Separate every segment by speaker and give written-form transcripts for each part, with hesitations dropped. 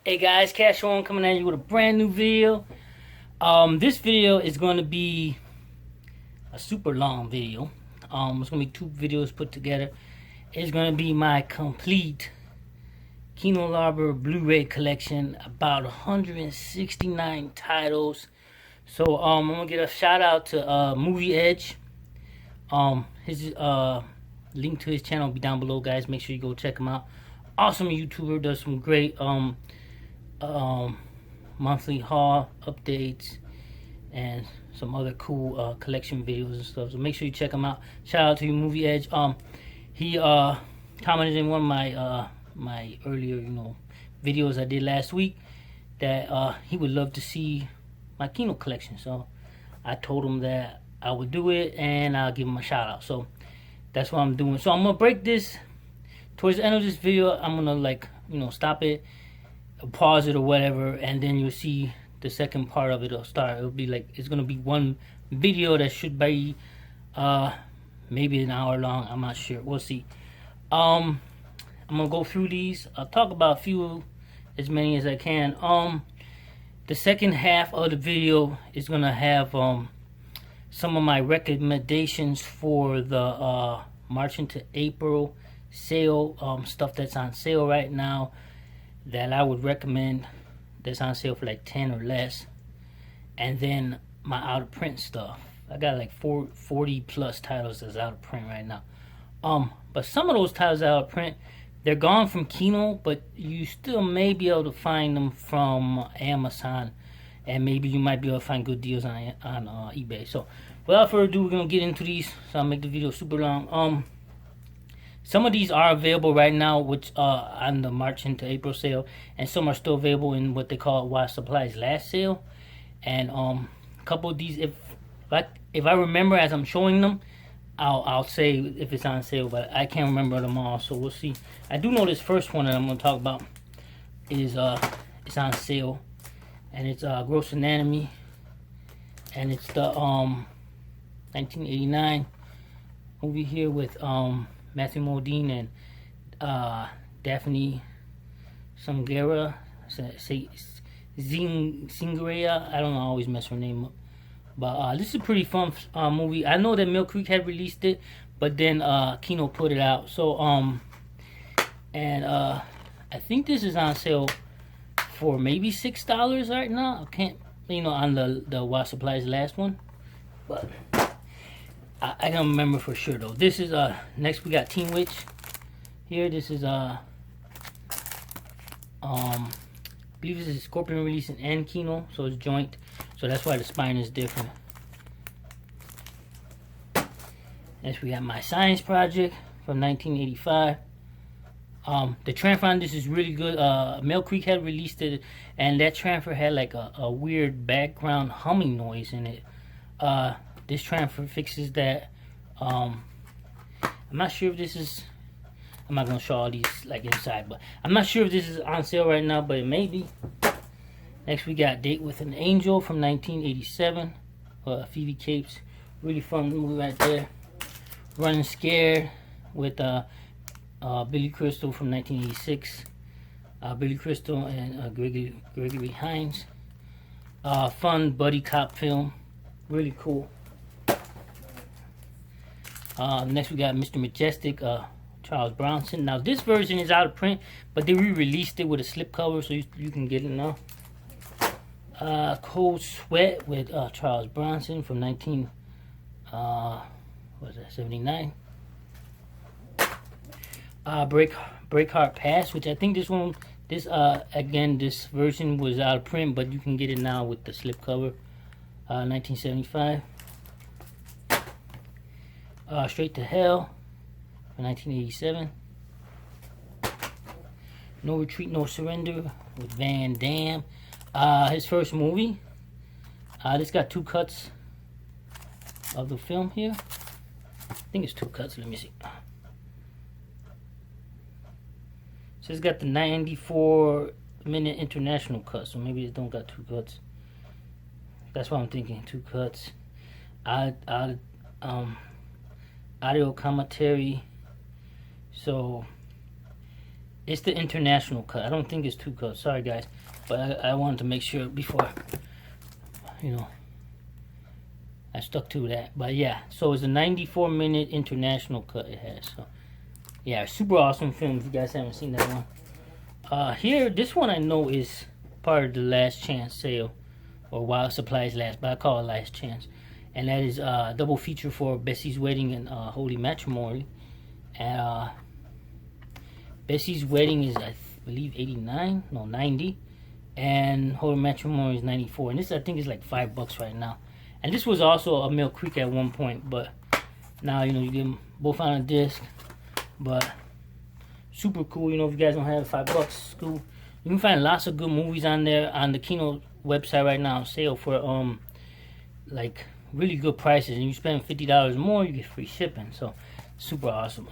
Speaker 1: Hey guys, Cash On coming at you with a brand new video. This video is going to be a super long video. It's going to be two videos put together. It's going to be my complete Kino Lorber Blu-Ray collection, about 169 titles. So I'm going to get a shout out to Movie Edge. His link to his channel will be down below, guys. Make sure you go check him out. Awesome YouTuber, does some great monthly haul updates and some other cool collection videos and stuff, so make sure you check him out. Shout out to you, Movie Edge. He commented in one of my my earlier videos I did last week that he would love to see my Kino collection, so I told him that I would do it and I'll give him a shout out. So that's what I'm doing. So I'm gonna break this towards the end of this video. I'm gonna stop it, pause it or whatever, and then you'll see the second part of it will start. It'll be it's gonna be one video that should be maybe an hour long. I'm not sure, we'll see. I'm gonna go through these. I'll talk about a few, as many as I can. The second half of the video is gonna have some of my recommendations for the March into April sale, stuff that's on sale right now that I would recommend, that's on sale for like 10 or less. And then my out of print stuff. I got like 40 plus titles that's out of print right now. But some of those titles out of print, they're gone from Kino, but you still may be able to find them from Amazon, and maybe you might be able to find good deals on eBay. So without further ado, we're gonna get into these, so I'll make the video super long. Some of these are available right now, which on the March into April sale, and some are still available in what they call While Supplies Last sale. And a couple of these, if I remember as I'm showing them, I'll say if it's on sale, but I can't remember them all, so we'll see. I do know this first one that I'm gonna talk about is it's on sale, and it's Gross Anatomy, and it's the 1989 movie here with Matthew Modine and Daphne Sangera, Zingarea. I don't know, I always mess her name up. But this is a pretty fun movie. I know that Mill Creek had released it, but then Kino put it out. So and I think this is on sale for maybe $6 right now. I can't, on the While Supplies Last one, but I don't remember for sure though. This is next we got Teen Witch here. This is I believe this is Scorpion releasing and Kino, so it's joint, so that's why the spine is different. Next we got My Science Project from 1985. The transfer on this is really good. Mill Creek had released it, and that transfer had like a weird background humming noise in it. This transfer fixes that. I'm not sure if this is, I'm not gonna show all these like inside, but I'm not sure if this is on sale right now, but it may be. Next we got Date with an Angel from 1987. Phoebe Capes, really fun movie right there. Running Scared with Billy Crystal from 1986. Billy Crystal and Gregory Hines. Fun buddy cop film, really cool. Next we got Mr. Majestic, Charles Bronson. Now this version is out of print, but they re-released it with a slipcover, so you can get it now. Cold Sweat with Charles Bronson from 1979. Breakheart Pass, which I think this version was out of print, but you can get it now with the slipcover. 1975. Straight to Hell from 1987. No Retreat, No Surrender with Van Damme. His first movie. This got two cuts of the film here. I think it's two cuts. Let me see. So it's got the 94-minute international cut, so maybe it don't got two cuts. That's what I'm thinking. Two cuts. Audio commentary. So It's the international cut. I don't think it's 2 cuts. Sorry, guys. But I wanted to make sure before, you know, I stuck to that. But yeah, so it's a 94-minute international cut it has. So yeah, super awesome film if you guys haven't seen that one. Here, this one I know is part of the last chance sale, or while supplies last, but I call it last chance. And that is double feature for Bessie's Wedding and Holy Matrimony. And Bessie's Wedding is, I believe, 89, no, 90, and Holy Matrimony is 94. And this, I think, is like $5 right now. And this was also a Mill Creek at one point, but now, you know, you get them both on a disc. But super cool. You know, if you guys don't have $5, cool. You can find lots of good movies on there on the Kino website right now on sale for like really good prices. And you spend $50 more, you get free shipping. So super awesome.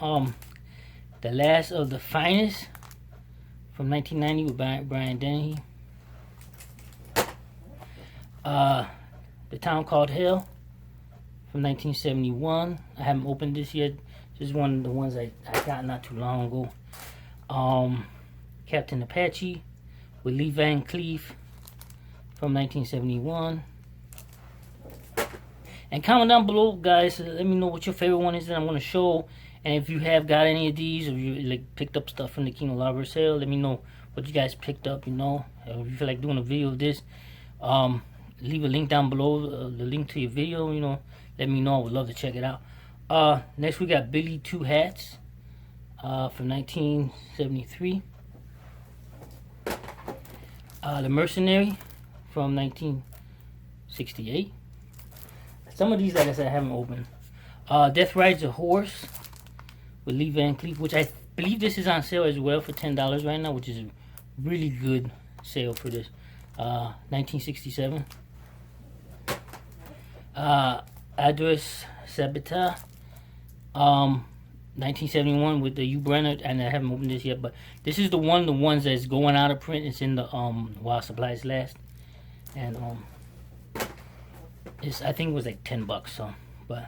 Speaker 1: The Last of the Finest from 1990 with Brian Dennehy. The Town Called Hell from 1971. I haven't opened this yet. This is one of the ones I got not too long ago. Captain Apache with Lee Van Cleef from 1971. And comment down below, guys. Let me know what your favorite one is that I'm going to show. And if you have got any of these, or you like picked up stuff from the Kino Lorber sale, let me know what you guys picked up. You know, if you feel like doing a video of this, leave a link down below, the link to your video. You know, let me know. I would love to check it out. Next we got Billy Two Hats from 1973. The Mercenary from 1968. Some of these, like I said, I haven't opened. Death Rides a Horse with Lee Van Cleef, which I believe this is on sale as well for $10 right now, which is a really good sale for this. 1967. Address Sabata, 1971 with the U Brenner, and I haven't opened this yet, but this is the ones that's going out of print. It's in the while supplies last, and I think it was like $10. So, but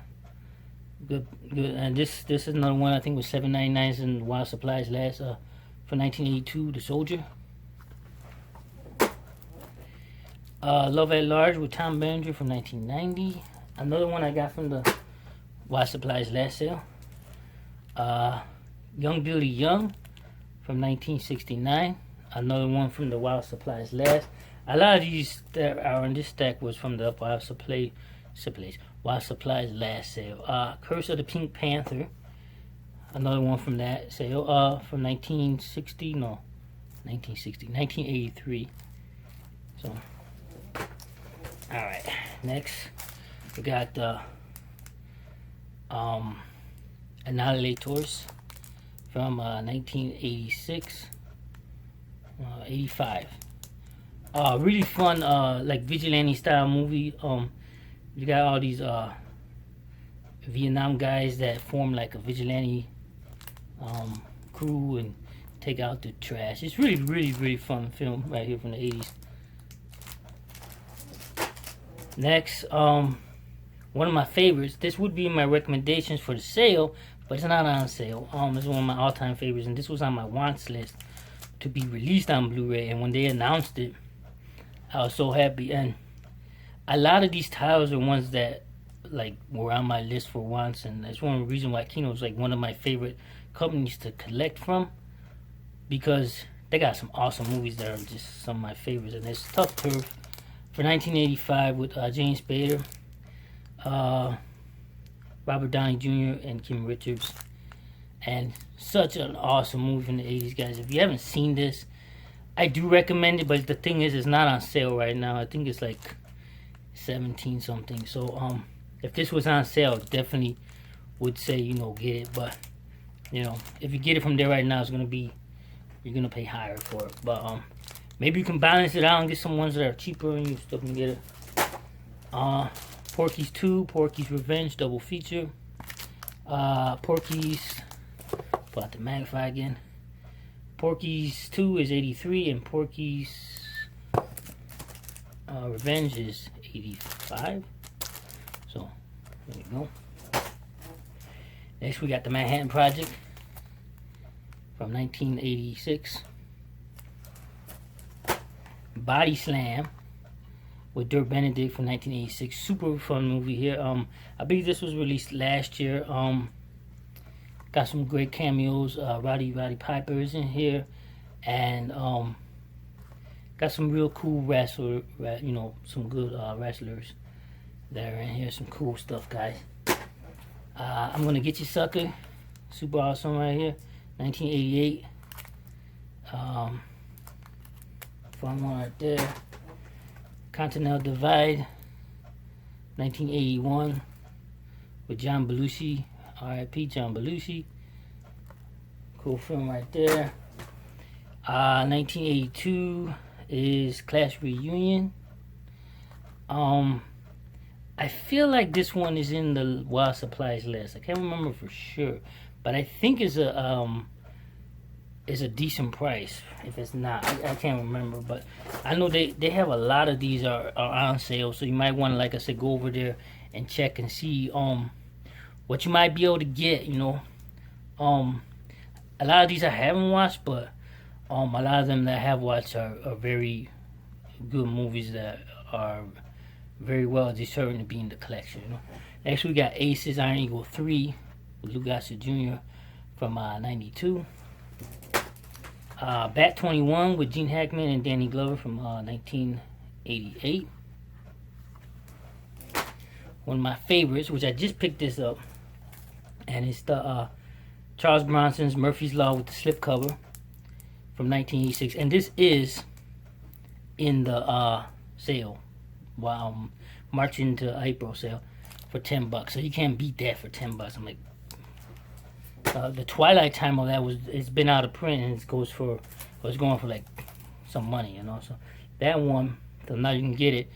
Speaker 1: good. And this is another one. I think it was $7.99 in while supplies last. For 1982, The Soldier. Love at Large with Tom Berenger from 1990. Another one I got from the while supplies last sale. Young Billy Young from 1969. Another one from the while supplies last. A lot of these that are in this stack was from the while supplies last sale. Curse of the Pink Panther. Another one from that sale. From 1983. So, all right. Next, we got the Annihilators from 1986, 85. Really fun, like vigilante style movie. You got all these Vietnam guys that form like a vigilante crew and take out the trash. It's really fun film right here from the 80s. Next, one of my favorites. This would be in my recommendations for the sale, but it's not on sale. It's one of my all-time favorites, and this was on my wants list to be released on Blu-ray. And when they announced it, I was so happy. And a lot of these titles are ones that like were on my list for wants, and that's one reason why Kino is like one of my favorite companies to collect from, because they got some awesome movies that are just some of my favorites. And it's Tough Turf for 1985 with James Spader, Robert Downey Jr. and Kim Richards. And such an awesome movie from the 80s, guys. If you haven't seen this, I do recommend it, but the thing is, it's not on sale right now. I think it's like 17 something. So if this was on sale, definitely would say, you know, get it. But you know, if you get it from there right now, it's gonna be, you're gonna pay higher for it. But maybe you can balance it out and get some ones that are cheaper and you still can get it. Porky's 2, Porky's Revenge double feature. Porky's, pull out the magnify again. Porky's 2 is 83 and Porky's Revenge is 85. So there we go. Next we got the Manhattan Project from 1986. Body Slam with Dirk Benedict from 1986. Super fun movie here. I believe this was released last year. Got some great cameos. Roddy Piper is in here, and got some real cool some good wrestlers that are in here. Some cool stuff, guys. I'm Gonna Get You, Sucker. Super awesome right here. 1988. Fun one right there. Continental Divide. 1981. With John Belushi. R.I.P. John Belushi. Cool film right there. 1982 is Clash Reunion. I feel like this one is in the Wild Supplies list. I can't remember for sure, but I think it's a decent price. If it's not, I can't remember, but I know they have a lot of these are on sale, so you might want to, like I said, go over there and check and see what you might be able to get. A lot of these I haven't watched, but a lot of them that I have watched are very good movies that are very well deserving to be in the collection. Next we got Aces Iron Eagle 3 with Lou Gossett Jr. from 92. Bat 21 with Gene Hackman and Danny Glover from 1988. One of my favorites, which I just picked this up, and it's the Charles Bronson's Murphy's Law with the slipcover from 1986, and this is in the sale, March into April sale for $10. So you can't beat that for $10. I'm like, the Twilight time of that it's been out of print, and it's going for like some money, So that one, so now you can get it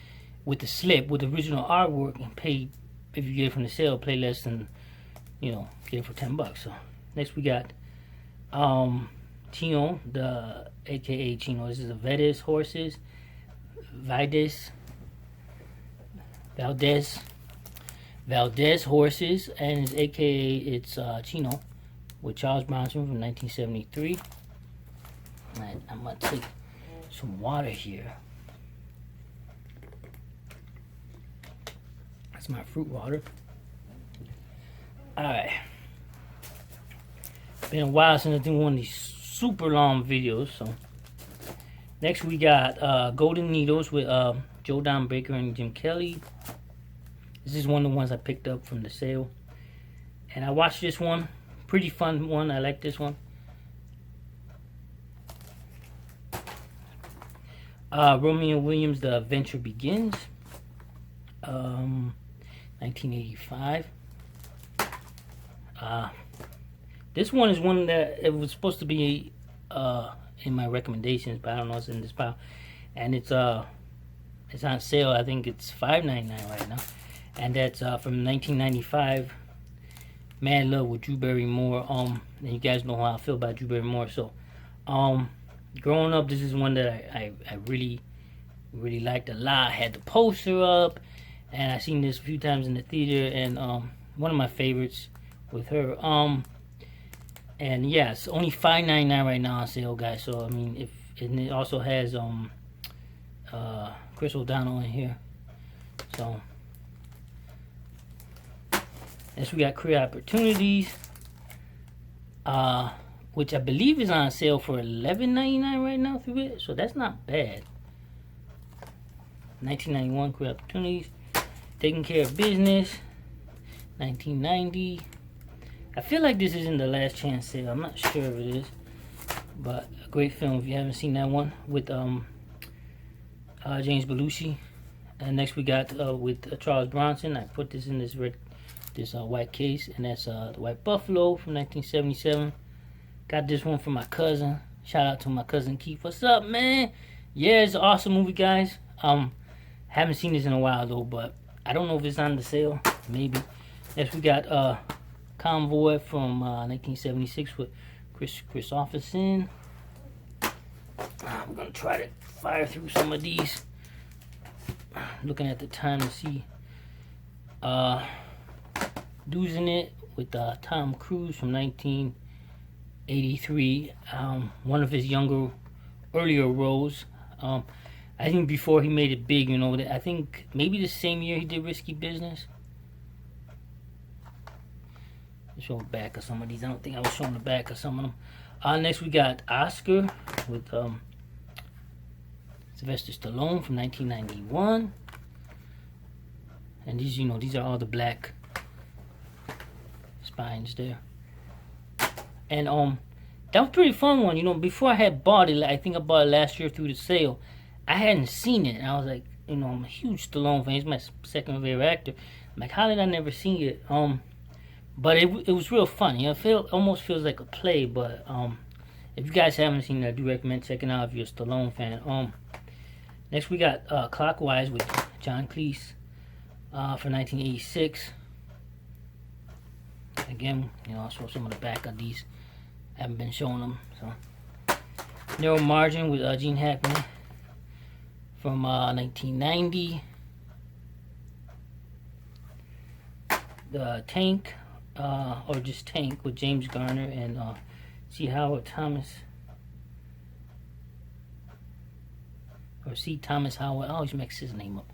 Speaker 1: with the slip with the original artwork and pay, if you get it from the sale, pay less than, get it for $10. So next we got Chino, aka Chino. This is a Valdez horses. Valdez horses, and it's aka it's Chino with Charles Bronson from 1973. Alright, I'm gonna take some water here. That's my fruit water. Alright. Been a while since I did one of these super long videos, so next we got Golden Needles with Joe Don Baker and Jim Kelly. This is one of the ones I picked up from the sale, and I watched this one. Pretty fun one. I like this one. Romeo Williams, The Adventure Begins. 1985. This one is one that it was supposed to be in my recommendations, but I don't know, it's in this pile, and it's on sale. I think it's $5.99 right now, and that's from 1995. Mad Love with Drew Barrymore. And you guys know how I feel about Drew Barrymore. So, growing up, this is one that I really liked a lot. I had the poster up, and I seen this a few times in the theater, and one of my favorites with her. And yeah, it's only $5.99 right now on sale, guys. So I mean, and it also has Chris O'Donnell in here. So next we got Career Opportunities, which I believe is on sale for $11.99 right now through it. So that's not bad. 1991 Career Opportunities. Taking Care of Business. 1990. I feel like this is in the Last Chance sale. I'm not sure if it is, but a great film if you haven't seen that one with James Belushi. And next we got with Charles Bronson. I put this in this white case, and that's the White Buffalo from 1977. Got this one from my cousin. Shout out to my cousin Keith. What's up, man? Yeah, it's an awesome movie, guys. Haven't seen this in a while though, but I don't know if it's on the sale. Maybe. Next we got Convoy from 1976 with Chris Christopherson. I'm gonna try to fire through some of these. Looking at the time to see. Losing It with Tom Cruise from 1980. '83. One of his earlier roles. I think before he made it big, you know, I think maybe the same year he did Risky Business. Let's show the back of some of these. I don't think I was showing the back of some of them. Next we got Oscar with Sylvester Stallone from 1991. And these, you know, these are all the black spines there. And that was a pretty fun one, you know. Before I had bought it, I think I bought it last year through the sale. I hadn't seen it, and I was like, you know, I'm a huge Stallone fan. He's my second favorite actor. I'm like, how did I never see it? But it was real fun. You know, almost feels like a play. But if you guys haven't seen it, I do recommend checking it out if you're a Stallone fan. Next we got Clockwise with John Cleese for 1986. Again, you know, I'll show some of the back of these. I haven't been showing them. So, Narrow Margin with Gene Hackman from 1990. The Tank, or just Tank, with James Garner and C. Howard Thomas. Or C. Thomas Howard. I always mix his name up.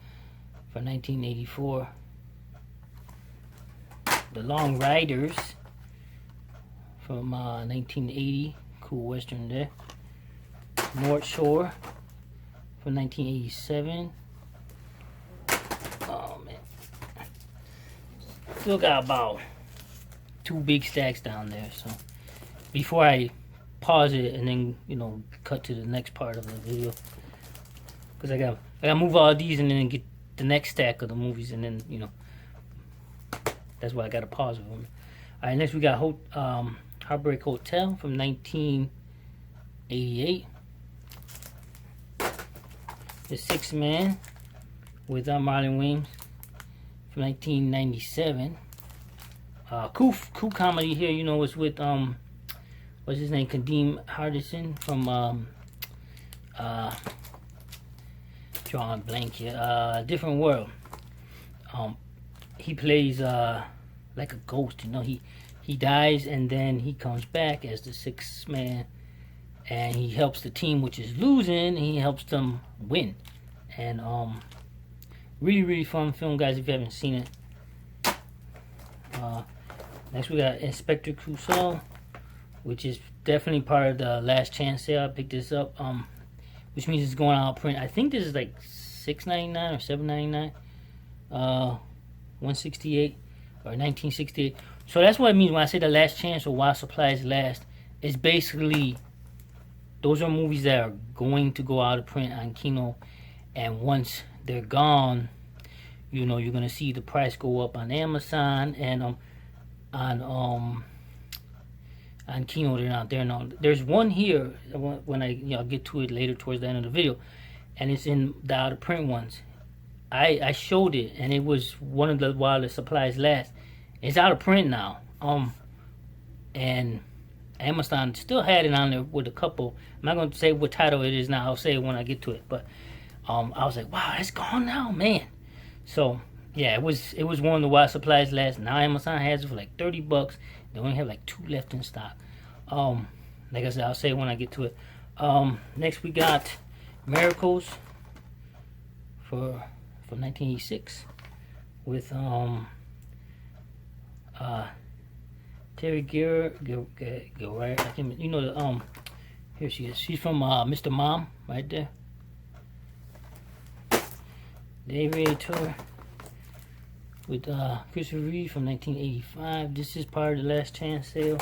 Speaker 1: For 1984. The Long Riders from 1980. Cool Western there. North Shore from 1987. Oh man. Still got about 2 big stacks down there. So before I pause it and then, you know, cut to the next part of the video, because I gotta move all these and then get the next stack of the movies, and then, you know, that's why I gotta pause it for me. All right, next we got Heartbreak Hotel from 1988. The Sixth Man with Marlon Wayans from 1997. Cool comedy here, you know, it's with what's his name, Kadeem Hardison from drawing blank here. Different World. He plays like a ghost, you know. He dies and then he comes back as the Sixth Man, and he helps the team which is losing, and he helps them win. And really fun film, guys, if you haven't seen it. Next we got Inspector Clouseau, which is definitely part of the Last Chance sale. I picked this up, which means it's going out of print. I think this is like $6.99 or $7.99, 168 or 1968. So that's what it means when I say the Last Chance or While Supplies Last. It's basically, those are movies that are going to go out of print on Kino, and once they're gone, you know, you're gonna see the price go up on Amazon and on Kino. They're not there now. There's one here when I get to it later towards the end of the video, and it's in the out of print ones. I showed it, and it was one of the While the Supplies Last. It's out of print now. And Amazon still had it on there with a couple. I'm not going to say what title it is now. I'll say it when I get to it. But I was like, wow, it's gone now, man. So yeah, it was one of the While Supplies Last. Now Amazon has it for like $30. They only have like 2 left in stock. Like I said, I'll say it when I get to it. Next we got Miracles from 1986 with Terry Gilroy. I can, you know, here she is. She's from Mr. Mom, right there. David Tour with Christopher Reeve from 1985. This is part of the Last Chance sale.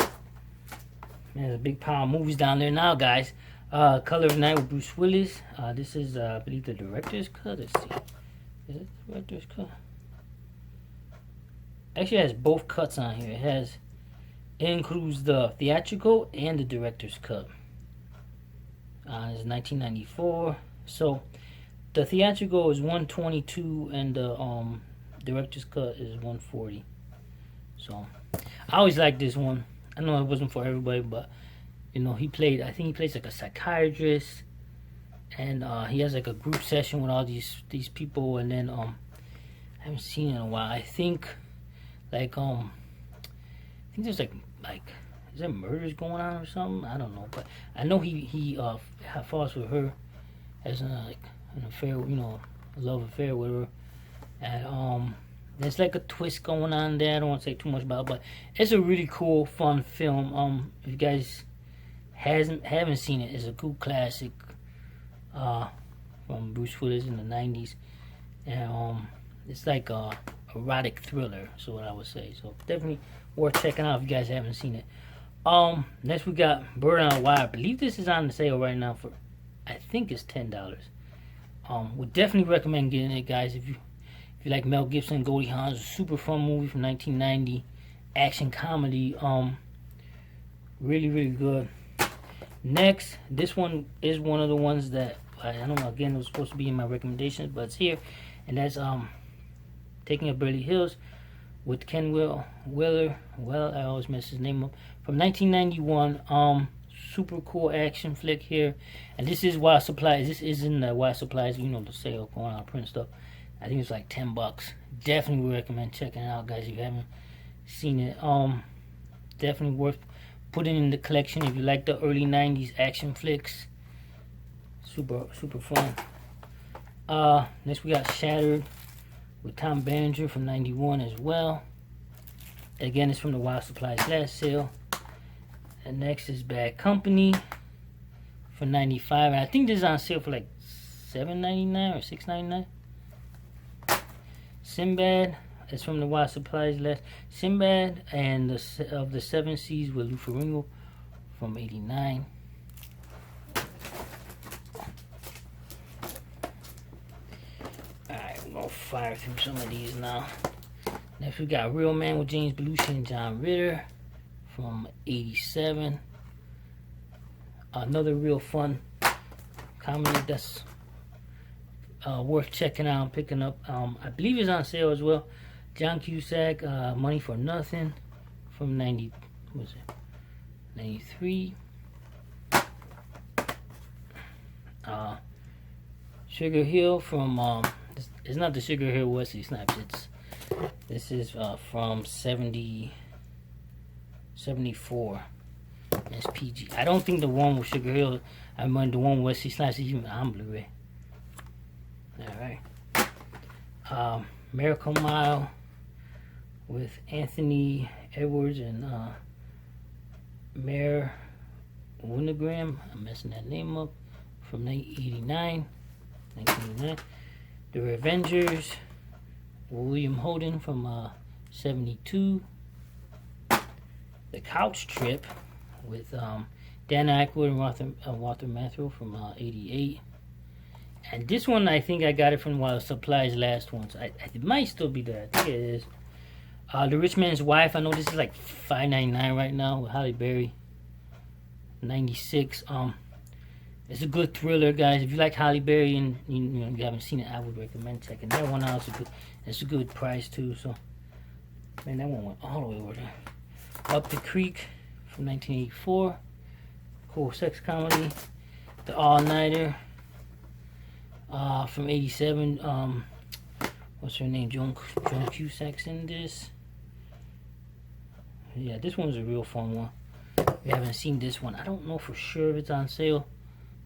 Speaker 1: Man, there's a big pile of movies down there now, guys. Color of Night with Bruce Willis. This is, I believe, the director's cut. Let's see. Is it the director's cut? Actually, it has both cuts on here. It includes the theatrical and the director's cut. It's 1994. So the theatrical is 122 and the director's cut is 140. So I always like this one. I know it wasn't for everybody, but you know, I think he plays like a psychiatrist, and he has like a group session with all these people, and then I haven't seen it in a while. I think like there's like is there murders going on or something? I don't know, but I know he falls with her as like an affair, you know, a love affair with her, and there's like a twist going on there. I don't want to say too much about it, but it's a really cool, fun film. If you guys haven't seen it, it's a cool classic from Bruce Willis in the 90s, and it's like a erotic thriller, so what I would say. So definitely worth checking out if you guys haven't seen it. Next we got Bird on a Wire. I believe this is on sale right now for, I think it's $10. Would definitely recommend getting it, guys, if you like Mel Gibson, Goldie Hawn's super fun movie from 1990, action comedy. Really, really good. Next, this one is one of the ones that I don't know. Again, it was supposed to be in my recommendations, but it's here, and that's Taking of Beverly Hills with Ken Wheeler. Well, I always mess his name up. From 1991. Super cool action flick here, and this is Wild Supplies. This is in the Wild Supplies, you know, the sale going on, print stuff. I think it's like $10. Definitely recommend checking it out, guys, if you haven't seen it. Definitely worth putting in the collection if you like the early 90s action flicks. Super fun. Next we got Shattered with Tom Berenger from 91 as well. Again, it's from the Wild Supplies last sale. And next is Bad Company for 95, and I think this is on sale for like $7.99 or $6.99. Sinbad is from the Wild Supplies last. Sinbad and of the Seven Seas with Lou Ferrigno from 89. Alright, we're gonna fire through some of these now. Next we got Real Man with James Belushi and John Ritter from 87. Another real fun comedy that's worth checking out and picking up. I believe it's on sale as well. John Cusack, Money for Nothing from 93. Sugar Hill from it's not the Sugar Hill Wesley Snipes. This is from 74. That's PG. I don't think the one with Sugar Hill, I mean the one with Wesley Snipes is even on Blu-ray. Alright. Miracle Mile with Anthony Edwards and Mayor Winogram. I'm messing that name up. From 1989. The Revengers, William Holden from 72. The Couch Trip with Dan Aykroyd and Walter Matthau from 88. And this one, I think I got it from Wild Supplies last one. So it might still be there. I think it is. The Rich Man's Wife. I know this is like $5.99 right now with Halle Berry. 96. It's a good thriller, guys. If you like Halle Berry and you haven't seen it, I would recommend checking that one out. It's a good price too. So, man, that one went all the way over there. Up the Creek from 1984. Cool sex comedy. The All Nighter from 87. What's her name? Joan Cusack's in this. Yeah, this one's a real fun one. If you haven't seen this one, I don't know for sure if it's on sale,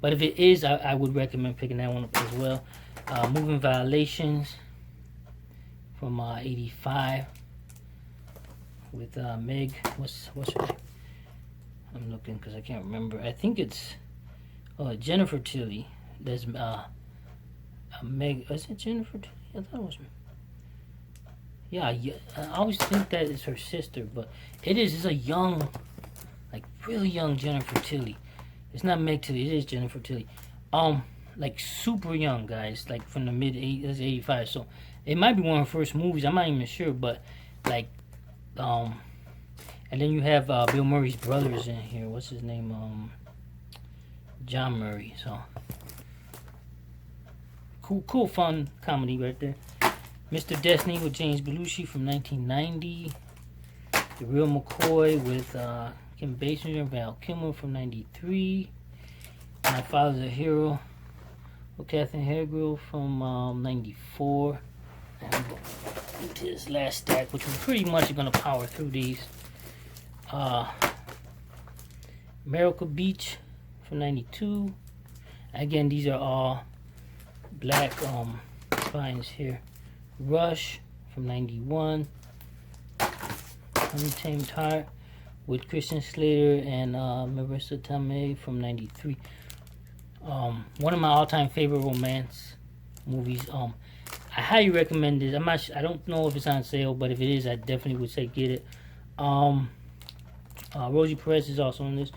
Speaker 1: but if it is, I would recommend picking that one up as well. Moving Violations from 85 with Meg. What's her name? I'm looking because I can't remember. I think it's Jennifer Tilly. There's Meg. Is it Jennifer Tilly? I thought it was. Yeah, I always think that it's her sister, but it is. It's a young, like really young Jennifer Tilly. It's not Meg Tilly. It is Jennifer Tilly. Like super young, guys. Like from the mid 80s, 85. So it might be one of her first movies. I'm not even sure, but like, and then you have Bill Murray's brothers in here. What's his name? John Murray. So cool, fun comedy right there. Mr. Destiny with James Belushi from 1990. The Real McCoy with Kim Basinger and Val Kilmer from 93. My Father's a Hero with Katherine Heigl from 94. And I'm going to this last stack, which we're pretty much going to power through these. Miracle Beach from 92. Again, these are all black spines here. Rush from 91. Untamed Heart with Christian Slater and Marissa Tomei from 93. One of my all-time favorite romance movies. I highly recommend this. I don't know if it's on sale, but if it is, I definitely would say get it. Rosie Perez is also in this.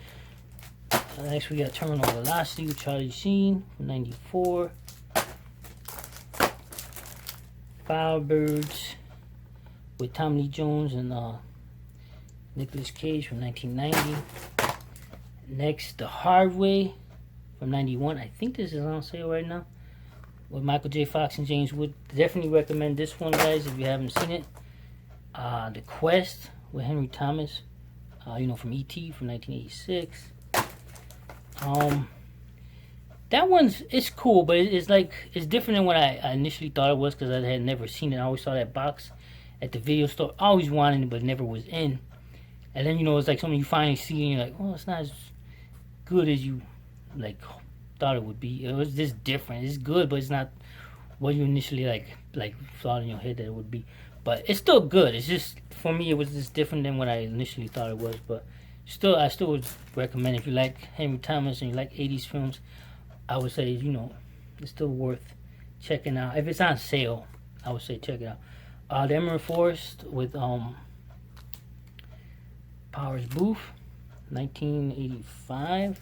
Speaker 1: Next we got Terminal Velocity with Charlie Sheen from 94. Firebirds with Tommy Lee Jones and Nicolas Cage from 1990. Next, The Hard Way from 91. I think this is on sale right now with Michael J. Fox and James Wood. Definitely recommend this one, guys, if you haven't seen it. The Quest with Henry Thomas, from E.T. from 1986. That it's cool, but it's different than what I initially thought it was, because I had never seen it. I always saw that box at the video store. I always wanted it, but never was in. And then, it's like something you finally see and you're like, oh, it's not as good as you thought it would be. It was just different. It's good, but it's not what you initially thought in your head that it would be. But it's still good. It's just, for me, it was just different than what I initially thought it was. But still, I still would recommend, if you like Henry Thomas and you like 80s films, I would say, it's still worth checking out. If it's on sale, I would say check it out. The Emerald Forest with Powers Booth, 1985.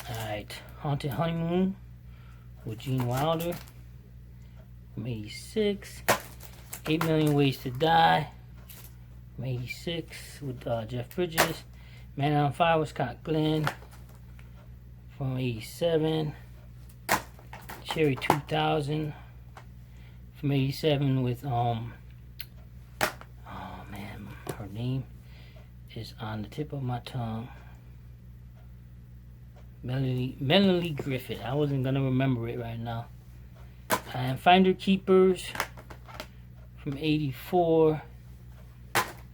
Speaker 1: Alright, Haunted Honeymoon with Gene Wilder from 86. 8 Million Ways to Die from 86 with Jeff Bridges. Man on Fire with Scott Glenn from 87. Cherry 2000 from 87 with oh man, her name is on the tip of my tongue. Melanie Griffith. I wasn't gonna remember it right now. And Finder Keepers from 84.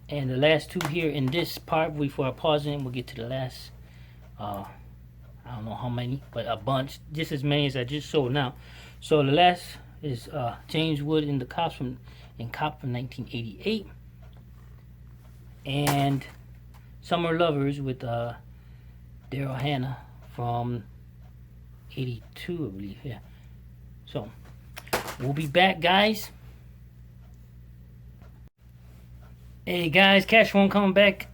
Speaker 1: And the last two here in this part, before I pause it, we'll get to the last I don't know how many, but a bunch, just as many as I just showed now. So the last is James Wood in Cop from 1988, and Summer Lovers with Daryl Hannah from 82, I believe. Yeah. So we'll be back, guys. Hey guys, Cash One coming back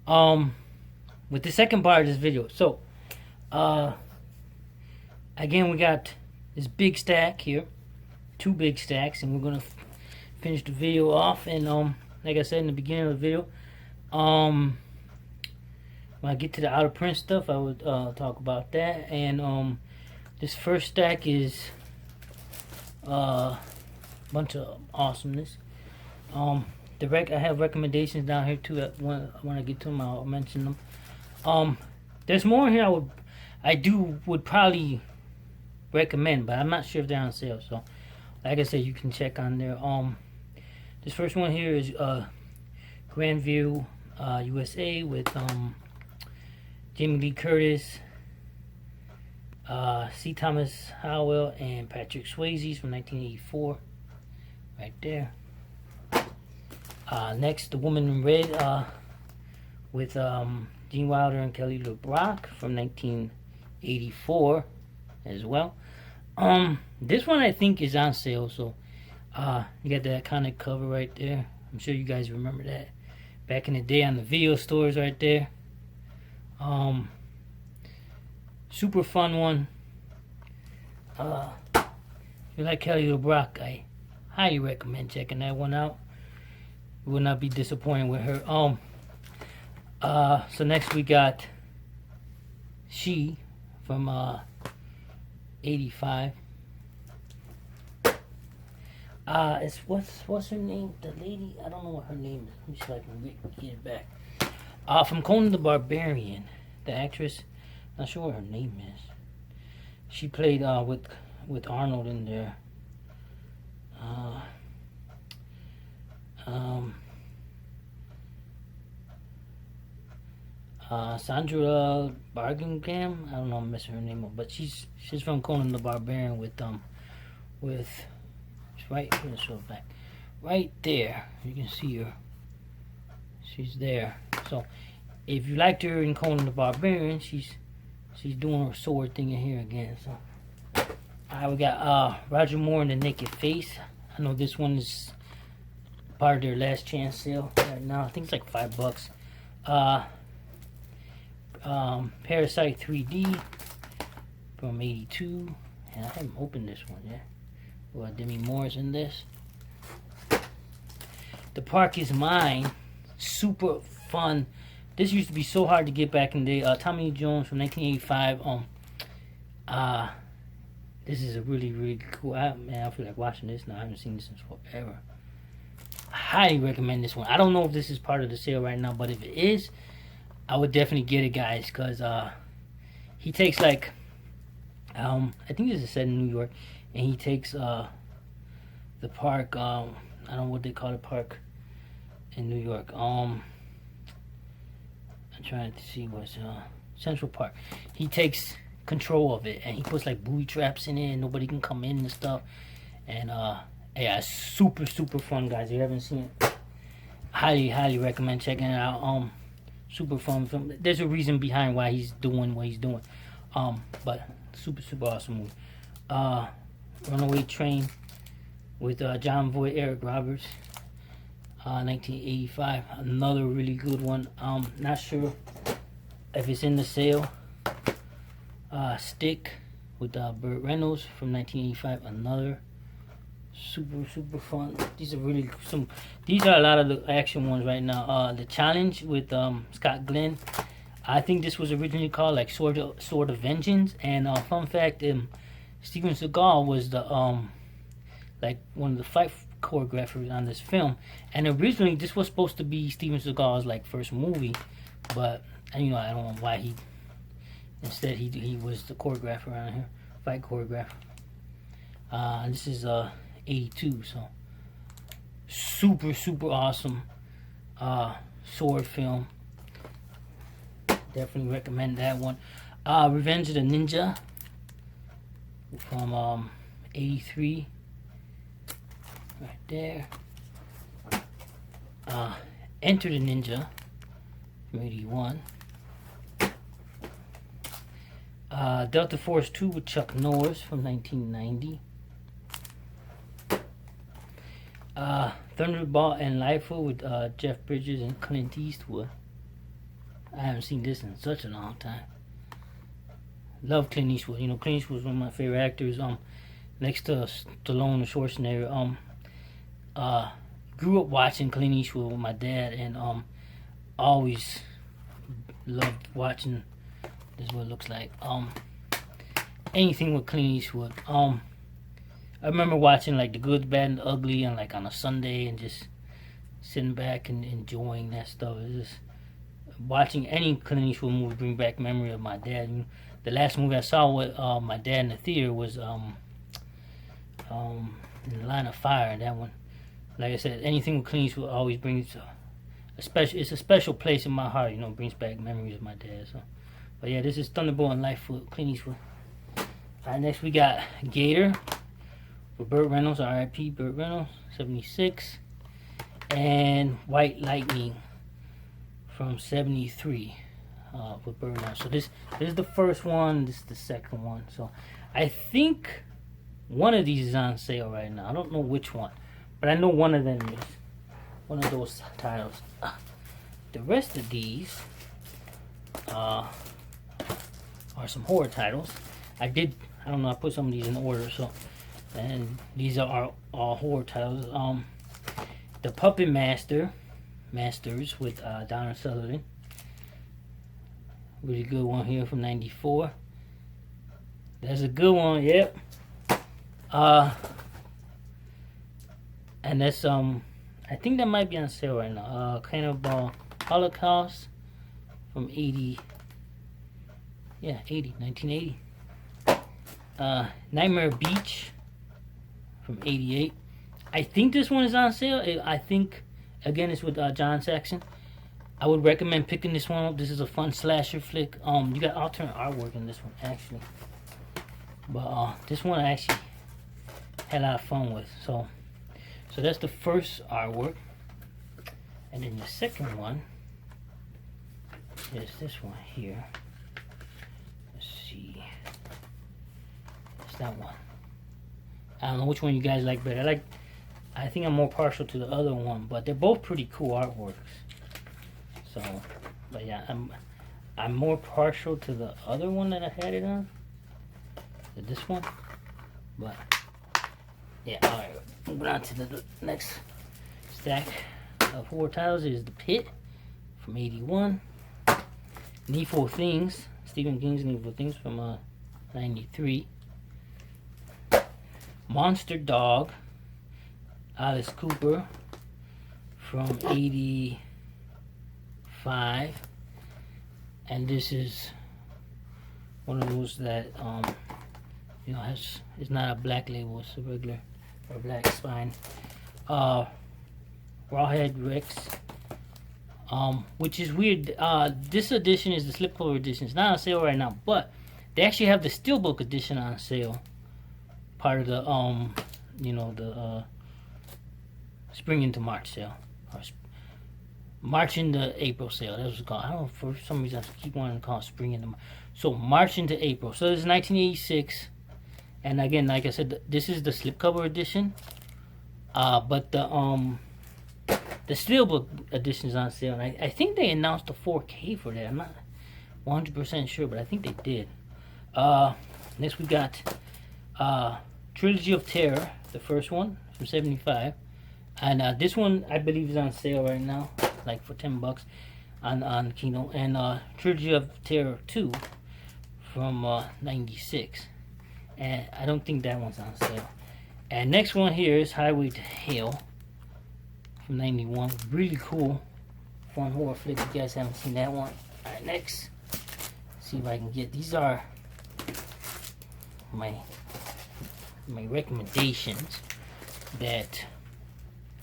Speaker 1: with the second part of this video. So again, we got this big stack here, 2 big stacks, and we're gonna finish the video off. And like I said in the beginning of the video, when I get to the out of print stuff, I would talk about that. And this first stack is a bunch of awesomeness. I have recommendations down here too. When I get to them, I'll mention them. There's more here I would probably recommend, but I'm not sure if they're on sale. So, like I said, you can check on there. This first one here is Grandview, USA with Jamie Lee Curtis, C. Thomas Howell, and Patrick Swayze from 1984. Right there. Next, The Woman in Red with Gene Wilder and Kelly LeBrock from 1984 as well. This one I think is on sale, so you got the iconic cover right there. I'm sure you guys remember that back in the day on the video stores right there. Super fun one. If you like Kelly LeBrock, I highly recommend checking that one out. You will not be disappointed with her. So next we got She from 85. It's what's her name? The lady, I don't know what her name is. Let me see if I can get it back. From Conan the Barbarian, the actress. Not sure what her name is. She played with Arnold in there. Sandra Bargingam. I don't know, I'm messing her name up, but she's from Conan the Barbarian with it's right here, so back right there. You can see her. She's there. So if you liked her in Conan the Barbarian, she's doing her sword thing in here again. So alright, we got Roger Moore in The Naked Face. I know this one is part of their last chance sale right now. I think it's like $5. Parasite 3D from '82, and I haven't opened this one yet. Well, Demi Moore's in this. The Park Is Mine, super fun. This used to be so hard to get back in the day. Tommy Lee Jones from 1985. This is a really cool. Man, I feel like watching this now. I haven't seen this since forever. I highly recommend this one. I don't know if this is part of the sale right now, but if it is, I would definitely get it, guys, because he takes like I think this is set in New York, and he takes the park. I don't know what they call the park in New York. I'm trying to see what's Central Park. He takes control of it, and he puts like booby traps in it, and nobody can come in and stuff. And yeah, it's super fun, guys. If you haven't seen it, highly recommend checking it out. Super fun film. There's a reason behind why he's doing what he's doing. But super awesome movie. Runaway Train with John Voight, Eric Roberts. 1985. Another really good one. Not sure if it's in the sale. Stick with Burt Reynolds from 1985. Another super fun. These are a lot of the action ones right now. The Challenge with Scott Glenn. I think this was originally called like Sword of Vengeance. And fun fact, Steven Seagal was the like one of the fight choreographers on this film. And originally this was supposed to be Steven Seagal's like first movie, but I don't know why he instead he was the choreographer around here, fight choreographer. This is 82, so super awesome sword film. Definitely recommend that one. Revenge of the Ninja from 83, right there. Enter the Ninja from 81. Delta Force 2 with Chuck Norris from 1990. Thunderbolt and Lightfoot with Jeff Bridges and Clint Eastwood. I haven't seen this in such a long time. Love Clint Eastwood. Clint Eastwood was one of my favorite actors. Next to Stallone and Schwarzenegger. Grew up watching Clint Eastwood with my dad, and always loved watching. This is what it looks like. Anything with Clint Eastwood. I remember watching like The Good, the Bad, and the Ugly, and like on a Sunday, and just sitting back and enjoying that stuff. It's just watching any Clint Eastwood movie bring back memory of my dad. The last movie I saw with my dad in the theater was In the Line of Fire. And that one, like I said, anything with Clint Eastwood always brings it's a special place in my heart. Brings back memories of my dad. So, but yeah, this is Thunderbolt and Lightfoot, Clint Eastwood. Alright, next we got Gator with Burt Reynolds, R.I.P. Burt Reynolds, 76, and White Lightning from 73 with Burt Reynolds. So this is the first one, this is the second one. So I think one of these is on sale right now. I don't know which one, but I know one of them is one of those titles. The rest of these are some horror titles. I put some of these in order, so, and these are all horror titles. The Puppet Masters with Donna Sutherland. Really good one here from 94. That's a good one, yep. And that's I think that might be on sale right now. Cannibal Holocaust from 80. Yeah, 1980. Nightmare Beach from 88. I think this one is on sale. I think, again, it's with John Saxon. I would recommend picking this one up. This is a fun slasher flick. You got alternate artwork in this one actually, but this one I actually had a lot of fun with. So that's the first artwork, and then the second one is this one here. Let's see, it's that one. I don't know which one you guys like better. I think I'm more partial to the other one, but they're both pretty cool artworks. So, but yeah, I'm more partial to the other one that I had it on, than this one. But yeah, all right. Moving on to the next stack of horror titles is The Pit from '81, Needful Things, Stephen King's Needful Things from '93, Monster Dog, Alice Cooper from '85, and this is one of those that you know, it's not a black label, it's a regular or black spine. Rawhead Rex, which is weird. This edition is the slipcover edition. It's not on sale right now, but they actually have the steelbook edition on sale. Part of the you know, the spring into March sale, or March into April sale. That's what it's called. I don't know, for some reason I keep wanting to call it spring into March. So March into April. So this is 1986, and again, like I said, this is the slipcover edition. But the steelbook edition is on sale, and I think they announced a 4K for that. I'm not 100% sure, but I think they did. Next we got Trilogy of Terror, the first one from '75, and this one I believe is on sale right now, like for $10 on Kino, and Trilogy of Terror 2 from '96, and I don't think that one's on sale. And next one here is Highway to Hell from '91. Really cool, fun horror flick. If you guys haven't seen that one. Alright, next. Let's see if I can get, these are my recommendations that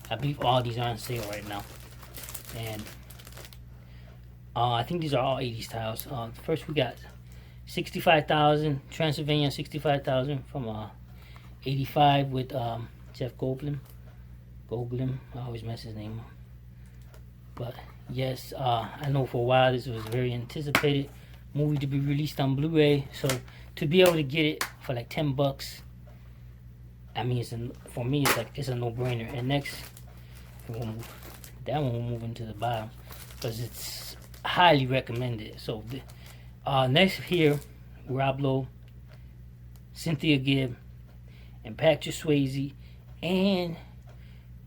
Speaker 1: I believe all these are on sale right now. And I think these are all 80s titles. First we got 65,000, Transylvania 65,000 from '85 with Jeff Goldblum. I always mess his name up. But yes, I know for a while this was a very anticipated movie to be released on Blu-ray. So to be able to get it for like $10, I mean, for me, it's a no-brainer. And next, that one will move into the bottom because it's highly recommended. So next here, Rob Lowe, Cynthia Gibb, and Patrick Swayze, and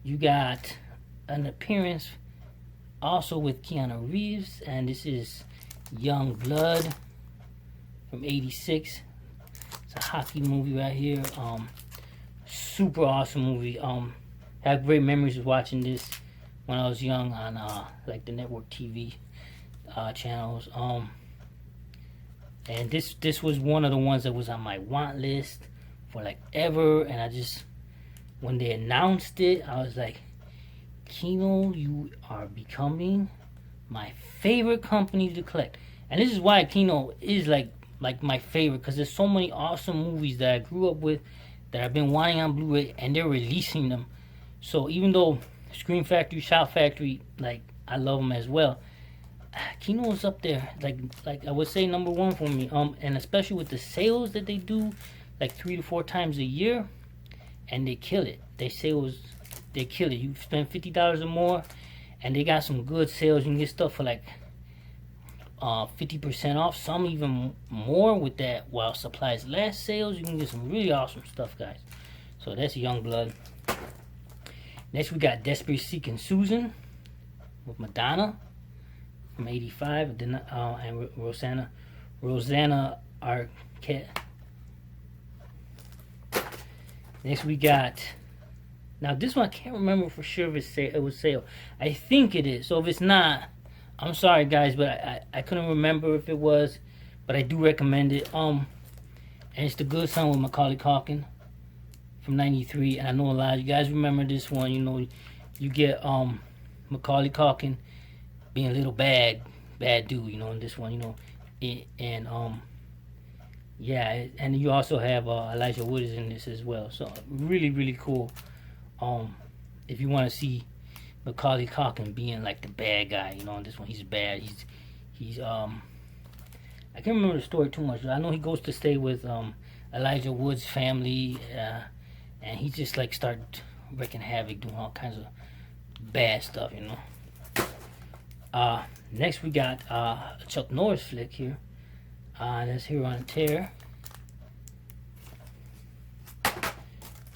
Speaker 1: you got an appearance also with Keanu Reeves, and this is Young Blood from '86. It's a hockey movie right here. Super awesome movie. Have great memories of watching this when I was young on like the network TV channels. And this was one of the ones that was on my want list for like ever, and I just, when they announced it, I was like, Kino, you are becoming my favorite company to collect. And this is why Kino is like my favorite, because there's so many awesome movies that I grew up with that I've been wanting on Blu-ray, and they're releasing them. So even though Scream Factory, Shout Factory, like, I love them as well, Kino is up there, like I would say, number one for me. And especially with the sales that they do, like 3 to 4 times a year, and they kill it. They kill it. You spend $50 or more, and they got some good sales. You can get stuff for like 50% off, some even more with that. While supplies last sales, you can get some really awesome stuff, guys. So that's Young Blood. Next we got Desperate Seeking Susan with Madonna from '85, and Rosanna Arquette. Next we got, now this one I can't remember for sure if it was sale. I think it is. So if it's not, I'm sorry guys, but I couldn't remember if it was, but I do recommend it. And it's The Good Son with Macaulay Culkin from '93. And I know a lot of you guys remember this one. You know, you get Macaulay Culkin being a little bad dude, you know, in this one, you know. And yeah, and you also have Elijah Wood is in this as well. So really cool. If you want to see Macaulay Culkin being like the bad guy, you know, in this one he's bad. He's I can't remember the story too much. I know he goes to stay with Elijah Wood's family, and he just like start wreaking havoc, doing all kinds of bad stuff, you know. Next we got a Chuck Norris flick here. That's Hero on a Tear.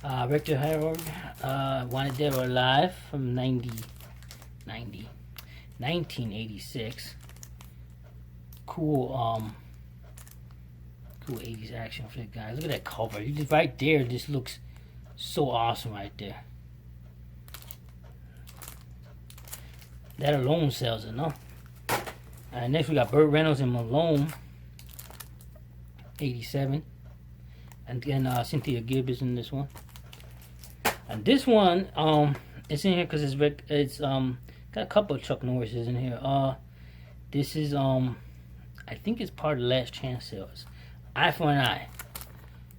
Speaker 1: Rector Harold, Wanted Dead or Alive from 1986. Cool 80s action flick, guys. Look at that cover. You just right there, this looks so awesome right there. That alone sells it, no? Alright, next we got Burt Reynolds and Malone, 87. And then Cynthia Gibb is in this one. And this one, it's in here because it's got a couple of Chuck Norrises in here. This is I think it's part of the Last Chance sales. Eye for an Eye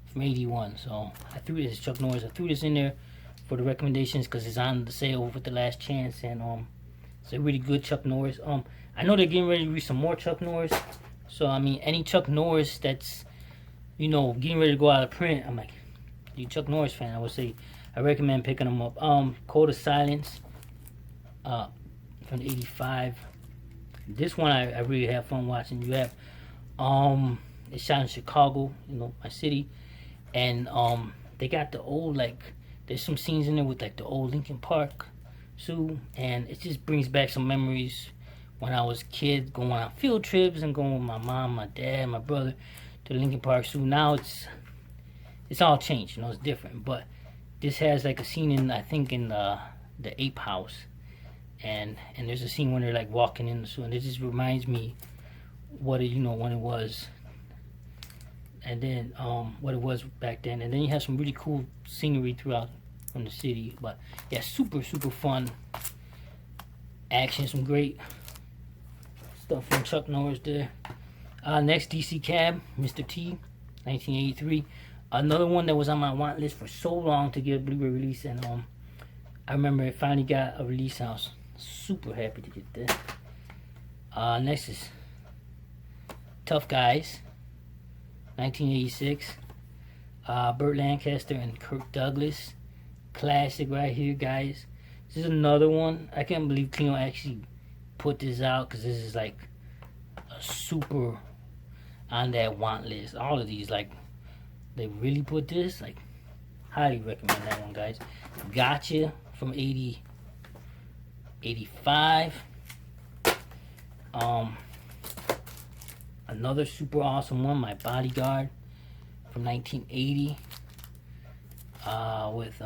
Speaker 1: from 81. So I threw this, Chuck Norris. I threw this in there for the recommendations because it's on the sale with the Last Chance, and it's a really good Chuck Norris. I know they're getting ready to release some more Chuck Norris. So I mean, any Chuck Norris that's, you know, getting ready to go out of print, I'm like, you Chuck Norris fan, I would say I recommend picking them up. Code of Silence from 85. This one I really have fun watching. You have it's shot in Chicago, you know, my city, and they got the old, like, there's some scenes in there with like the old Lincoln Park Zoo, and it just brings back some memories when I was a kid, going on field trips and going with my mom, my dad, my brother to the Lincoln Park Zoo. Now it's all changed, you know, it's different. But this has like a scene in, I think, in the ape house, and there's a scene when they're like walking in the zoo, and it just reminds me what it, you know, when it was, and then what it was back then. And then you have some really cool scenery throughout from the city. But yeah, super fun action, some great stuff from Chuck Norris there. Next, DC Cab, Mr. T, 1983. Another one that was on my want list for so long to get a Blu-ray release, and I remember it finally got a release. I was super happy to get that. Next is Tough Guys, 1986. Burt Lancaster and Kirk Douglas, classic right here, guys. This is another one. I can't believe Kino actually put this out, because this is like a super on that want list. All of these, like, they really put this, like, highly recommend that one, guys. Gotcha from 85. Another super awesome one, My Bodyguard from 1980, with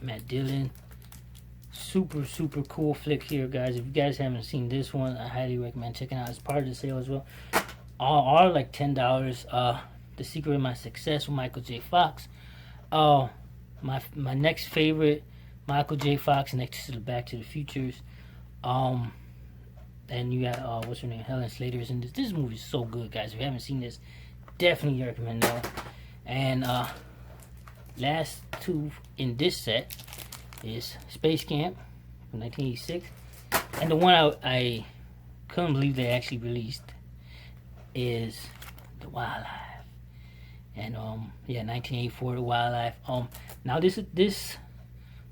Speaker 1: Matt Dillon. Super cool flick here, guys. If you guys haven't seen this one, I highly recommend checking it out. It's part of the sale as well. All like $10. The Secret of My Success with Michael J. Fox. My next favorite Michael J. Fox next to the Back to the Futures. And you got what's her name, Helen Slater's in this. This movie is so good, guys. If you haven't seen this, definitely recommend that. And last two in this set is Space Camp from 1986, and the one I couldn't believe they actually released is The Wildlife. And yeah, 1984, The Wildlife. Now this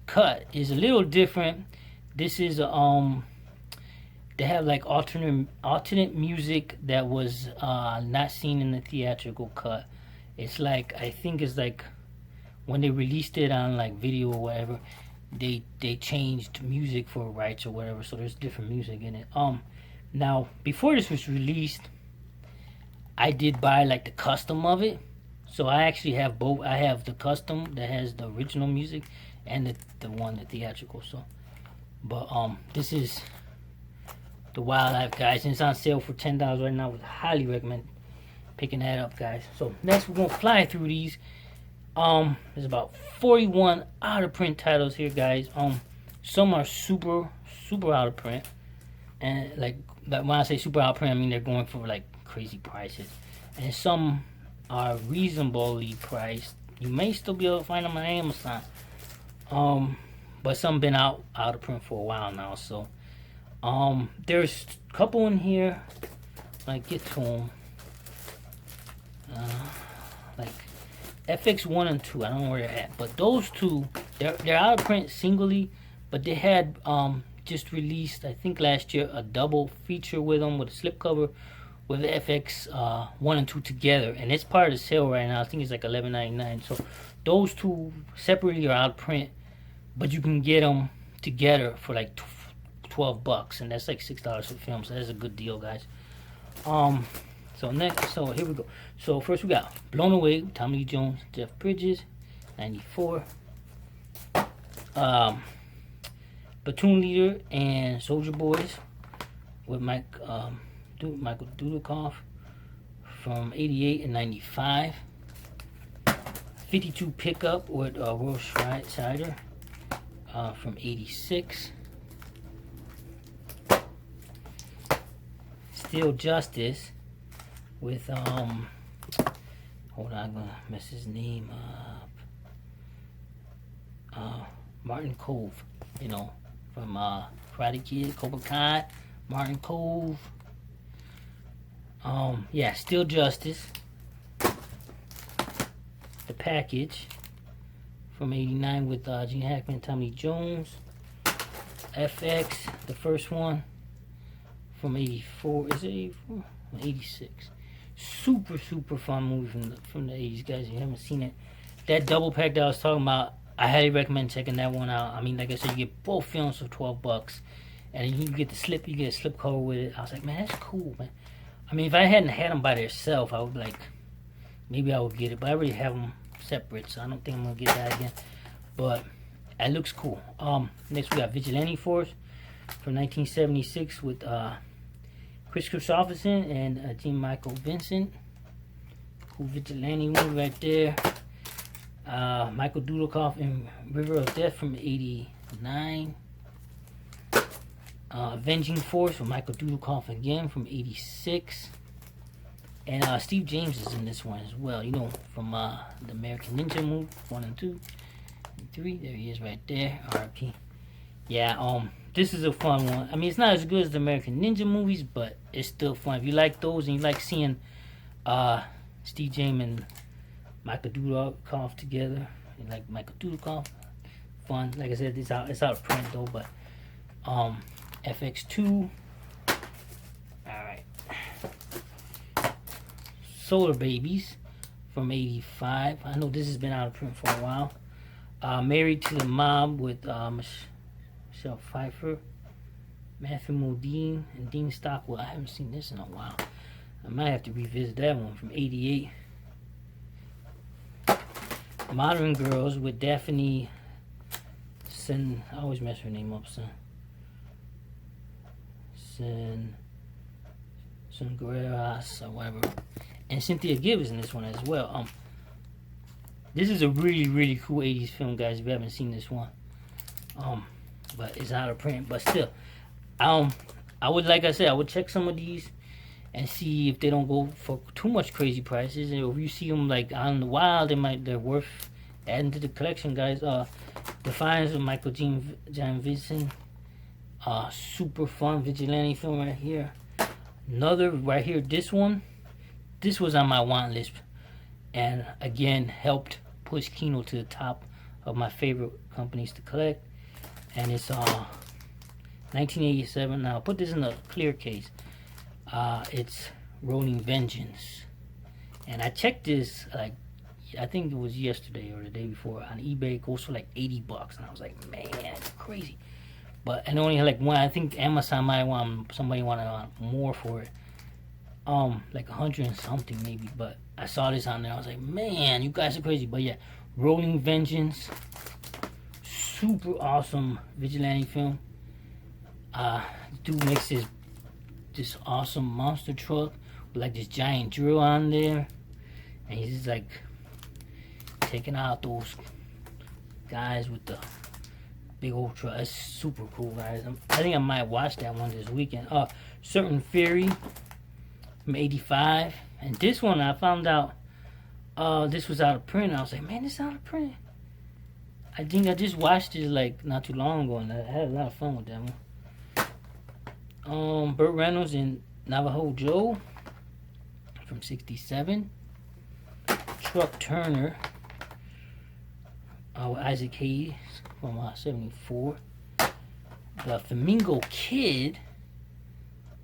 Speaker 1: cut is a little different. This is they have like alternate music that was not seen in the theatrical cut. It's like, I think it's like when they released it on like video or whatever, they changed music for rights or whatever, so there's different music in it. Now before this was released, I did buy like the custom of it, so I actually have both. I have the custom that has the original music and the theatrical. So, but this is The Wildlife, guys, and it's on sale for $10 right now. I would highly recommend picking that up, guys. So next we're gonna fly through these. There's about 41 out of print titles here, guys. Some are super out of print. And like when I say super out print, I mean they're going for like crazy prices, and some are reasonably priced. You may still be able to find them on Amazon, but some been out of print for a while now. So there's a couple in here. When I get to them, like FX1 and 2, I don't know where they're at, but those two, they're out of print singly, but they had just released, I think last year, a double feature with them with a slipcover with the FX1 and 2 together, and it's part of the sale right now. I think it's like $11.99. So those two separately are out of print, but you can get them together for like $12, and that's like $6 for the film. So that's a good deal, guys. So here we go. So first we got Blown Away, Tommy Lee Jones, Jeff Bridges, 94. Platoon Leader and Soldier Boys with Michael Dudikoff from 88 and 95. 52 Pickup with Roy Scheider from 86. Still Justice with hold on, I'm gonna mess his name up. Martin Cove, you know, from Karate Kid, Cobra Kai, Martin Cove. Yeah, Still Justice. The Package from 89 with Gene Hackman, Tommy Lee Jones. FX, the first one from 84. Is it 84? 86. Super fun movie from the 80s, guys. If you haven't seen it, that double pack that I was talking about, I highly recommend checking that one out. I mean, like I said, you get both films for $12, and you get you get a slip cover with it. I was like, man, that's cool, man. I mean, if I hadn't had them by themselves, I would be like, maybe I would get it, but I already have them separate, so I don't think I'm gonna get that again. But it looks cool. Next we got Vigilante Force from 1976 with Chris Christopherson and Jean Michael Vincent. Cool vigilante movie right there. Michael Dudikoff in River of Death from 89. Avenging Force with Michael Dudikoff again from 86. And Steve James is in this one as well, you know, from the American Ninja movie 1 and 2 and 3. There he is right there. RIP. Yeah, this is a fun one. I mean, it's not as good as the American Ninja movies, but it's still fun. If you like those and you like seeing Steve James and Michael Dudikoff together, you like Michael Dudikoff, fun. Like I said, it's out of print though, but FX2. Alright. Solar Babies from 85. I know this has been out of print for a while. Married to the Mob with Michelle Pfeiffer, Matthew Modine, and Dean Stockwell. I haven't seen this in a while. I might have to revisit that one from 88. Modern Girls with Daphne I always mess her name up, Guerreras or whatever. And Cynthia Gibbs in this one as well. This is a really cool 80s film, guys, if you haven't seen this one. But it's out of print. But still, I would, like I said, I would check some of these and see if they don't go for too much crazy prices. And if you see them like out in the wild, they're worth adding to the collection, guys. Defiance of Michael John Vincent. Super fun vigilante film right here. Another right here, this was on my want list, and again helped push Kino to the top of my favorite companies to collect. And it's 1987. Now I'll put this in a clear case. It's Rolling Vengeance, and I checked this like I think it was yesterday or the day before on eBay. It goes for like $80, and I was like, man, that's crazy. But I only had like one. I think Amazon might want more for it. Like 100 and something maybe. But I saw this on there. I was like, man, you guys are crazy. But yeah, Rolling Vengeance, super awesome vigilante film. Dude makes this awesome monster truck with like this giant drill on there, and he's just like taking out those guys with the big old truck. It's super cool, guys. I think I might watch that one this weekend. Certain Fury from '85, and this one I found out this was out of print. I was like, man, this is out of print. I think I just watched it like not too long ago, and I had a lot of fun with that one. Burt Reynolds and Navajo Joe from '67. Truck Turner with Isaac Hayes from '74. The Flamingo Kid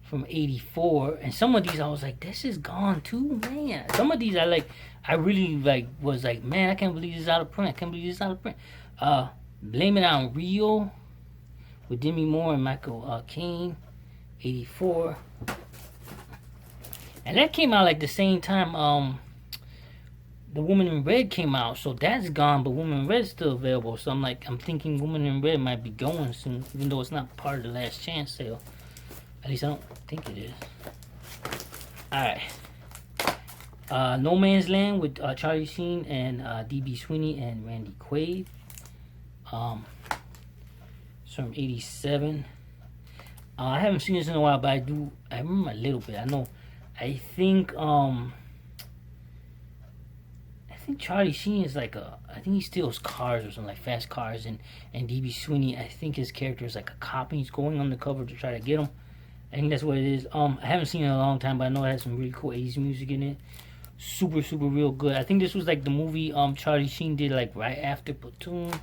Speaker 1: from '84. And some of these I was like, this is gone too, man. Some of these I really was like, man, I can't believe this is out of print. I can't believe this is out of print. Blame It on Rio with Demi Moore and Michael Caine, '84. And that came out like the same time The Woman in Red came out, so that's gone, but Woman in Red is still available. So I'm thinking Woman in Red might be going soon, even though it's not part of the Last Chance sale. At least I don't think it is. Alright. No Man's Land with Charlie Sheen and D.B. Sweeney and Randy Quaid. It's from '87. I haven't seen this in a while, but I remember a little bit. I think Charlie Sheen is I think he steals cars or something, like fast cars, and D.B. Sweeney, I think his character is like a cop and he's going undercover to try to get him. I think that's what it is. I haven't seen it in a long time, but I know it has some really cool 80s music in it. Super, super real good. I think this was like the movie Charlie Sheen did like right after Platoon,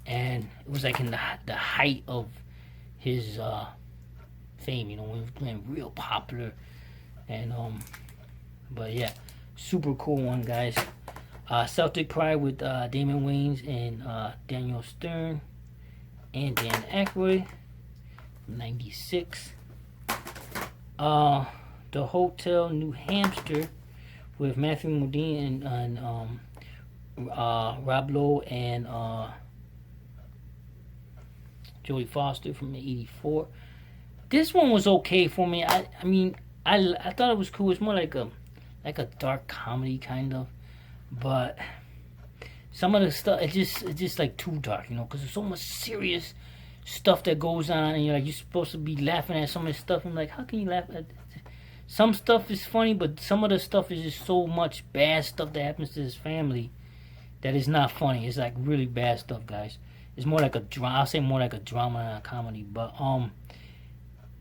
Speaker 1: and it was like in the height of his fame, when he was doing real popular. And but yeah, super cool one, guys. Celtic Pride with Damon Wayans and Daniel Stern and Dan Aykroyd, '96. The Hotel New Hampshire with Matthew Modine and Rob Lowe and Jodie Foster from '84. This one was okay for me. I mean, I thought it was cool. It's more like a dark comedy kind of, but some of the stuff it's just like too dark, because there's so much serious stuff that goes on, and you're supposed to be laughing at some of this stuff. I'm like, how can you laugh at some stuff? Is funny, but some of the stuff is just so much bad stuff that happens to his family that is not funny. It's like really bad stuff, guys. It's more like a drama. I'll say more like a drama than a comedy, but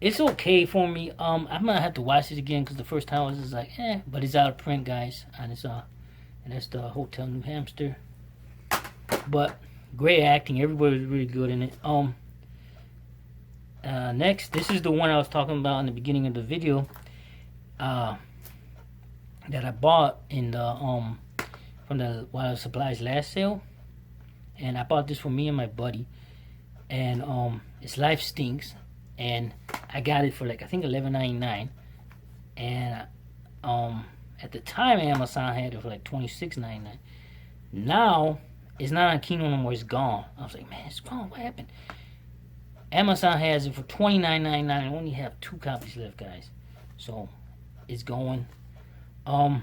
Speaker 1: it's okay for me. I'm gonna have to watch it again because the first time I was just like, but it's out of print, guys, and that's the Hotel New Hampshire. But great acting. Everybody was really good in it. Next, this is the one I was talking about in the beginning of the video. That I bought in the from the Wild Supplies last sale, and I bought this for me and my buddy, and it's Life Stinks. And I got it for I think $11.99, and at the time Amazon had it for $26.99. Now it's not on Kino no more. It's gone. I was like, man, it's gone. What happened? Amazon has it for $29.99 and only have 2 copies left, guys. So it's going. And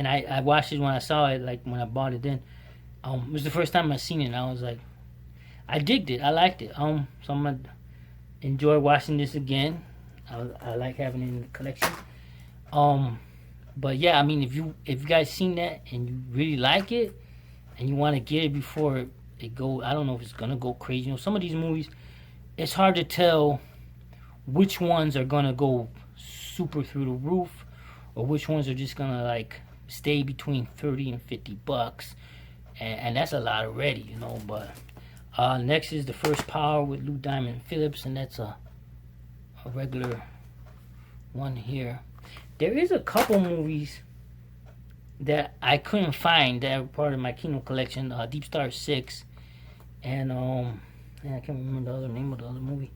Speaker 1: I watched it when I saw it, when I bought it. Then it was the first time I seen it, and I was like, I digged it. I liked it. So I'm gonna enjoy watching this again. I like having it in the collection. But yeah, I mean, if you guys seen that and you really like it and you want to get it before it go, I don't know if it's gonna go crazy. Some of these movies, it's hard to tell which ones are gonna go super through the roof or which ones are just gonna stay between 30 and 50 bucks, and that's a lot already, but next is The First Power with Lou Diamond Phillips, and that's a regular one here. There is a couple movies that I couldn't find that are part of my Kino collection. Deep Star 6, and I can't remember the other name of the other movie.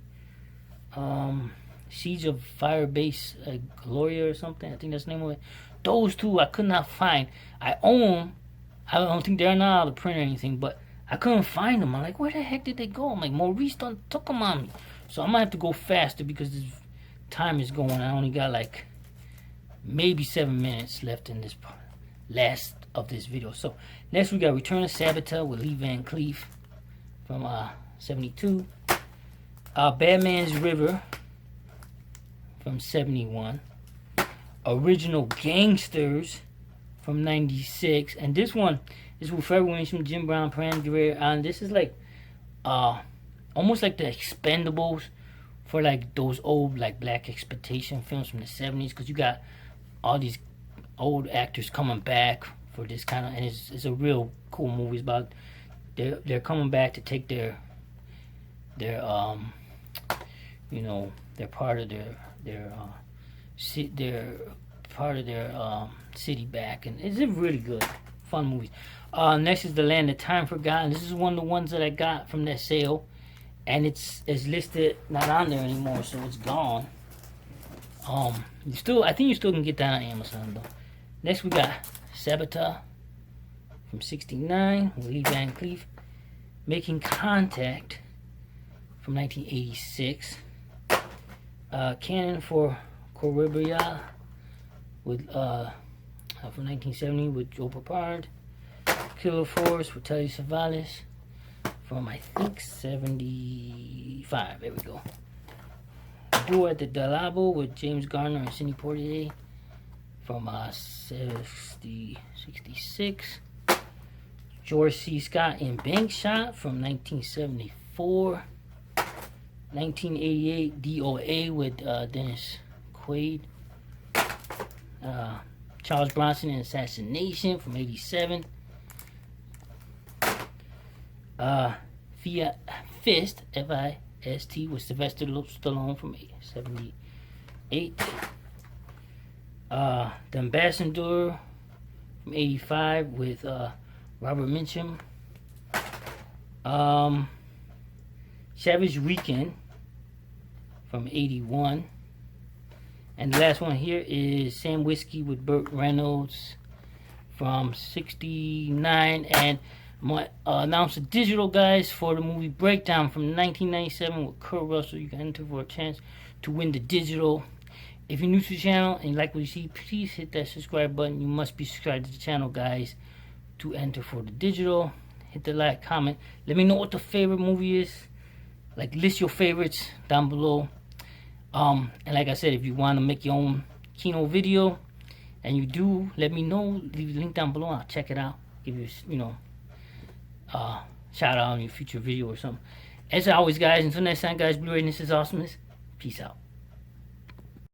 Speaker 1: Siege of Firebase Gloria or something. I think that's the name of it. Those two I could not find. I own them. I don't think they're not out of print or anything, but I couldn't find them. I'm like, where the heck did they go? I'm like, Maurice took them on me. So I'm going to have to go faster because this time is going. I only got maybe 7 minutes left in this last of this video. So next we got Return of Saboteur with Lee Van Cleef from 72. Batman's River from 71. Original Gangsters from 96. And this one is with Fred Williams from Jim Brown, Pam Grier. And this is like almost like the Expendables for like those old like black exploitation films from the 70s, because you got all these old actors coming back for this kind of, and it's a real cool movie. It's about they're coming back to take their you know, they're part of their part of their city back, and it's a really good fun movie. Next is The Land of Time Forgotten. This is one of the ones that I got from that sale, and it's listed not on there anymore, so it's gone. I think you still can get that on Amazon though. Next we got Saboteur from 69 with Lee Van Cleef. Making Contact from 1986. Cannon for Corribia with from 1970 with Joe Papard. Killer Force with Telly Savalas from I think 75. There we go. Duel at the Dalabo with James Garner and Sidney Poitier from 66. George C. Scott in Bank Shot from 1974. 1988 DOA with Dennis Quaid. Charles Bronson in Assassination from 87. Fist, F-I-S-T, with Sylvester Stallone from 78. The Ambassador from 85 with Robert Mitchum. Savage Weekend from 81. And the last one here is Sam Whiskey with Burt Reynolds from 69. And I'm going to announce the digital, guys, for the movie Breakdown from 1997 with Kurt Russell. You can enter for a chance to win the digital. If you're new to the channel and you like what you see, please hit that subscribe button. You must be subscribed to the channel, guys, to enter for the digital. Hit the like, comment. Let me know what the favorite movie is. Like, list your favorites down below. And like I said, if you want to make your own Kino video, and you do, let me know. Leave the link down below. I'll check it out. Give you, shout out on your future video or something. As always, guys, until next time, guys, Blu-ray, this is Awesomeness. Peace out.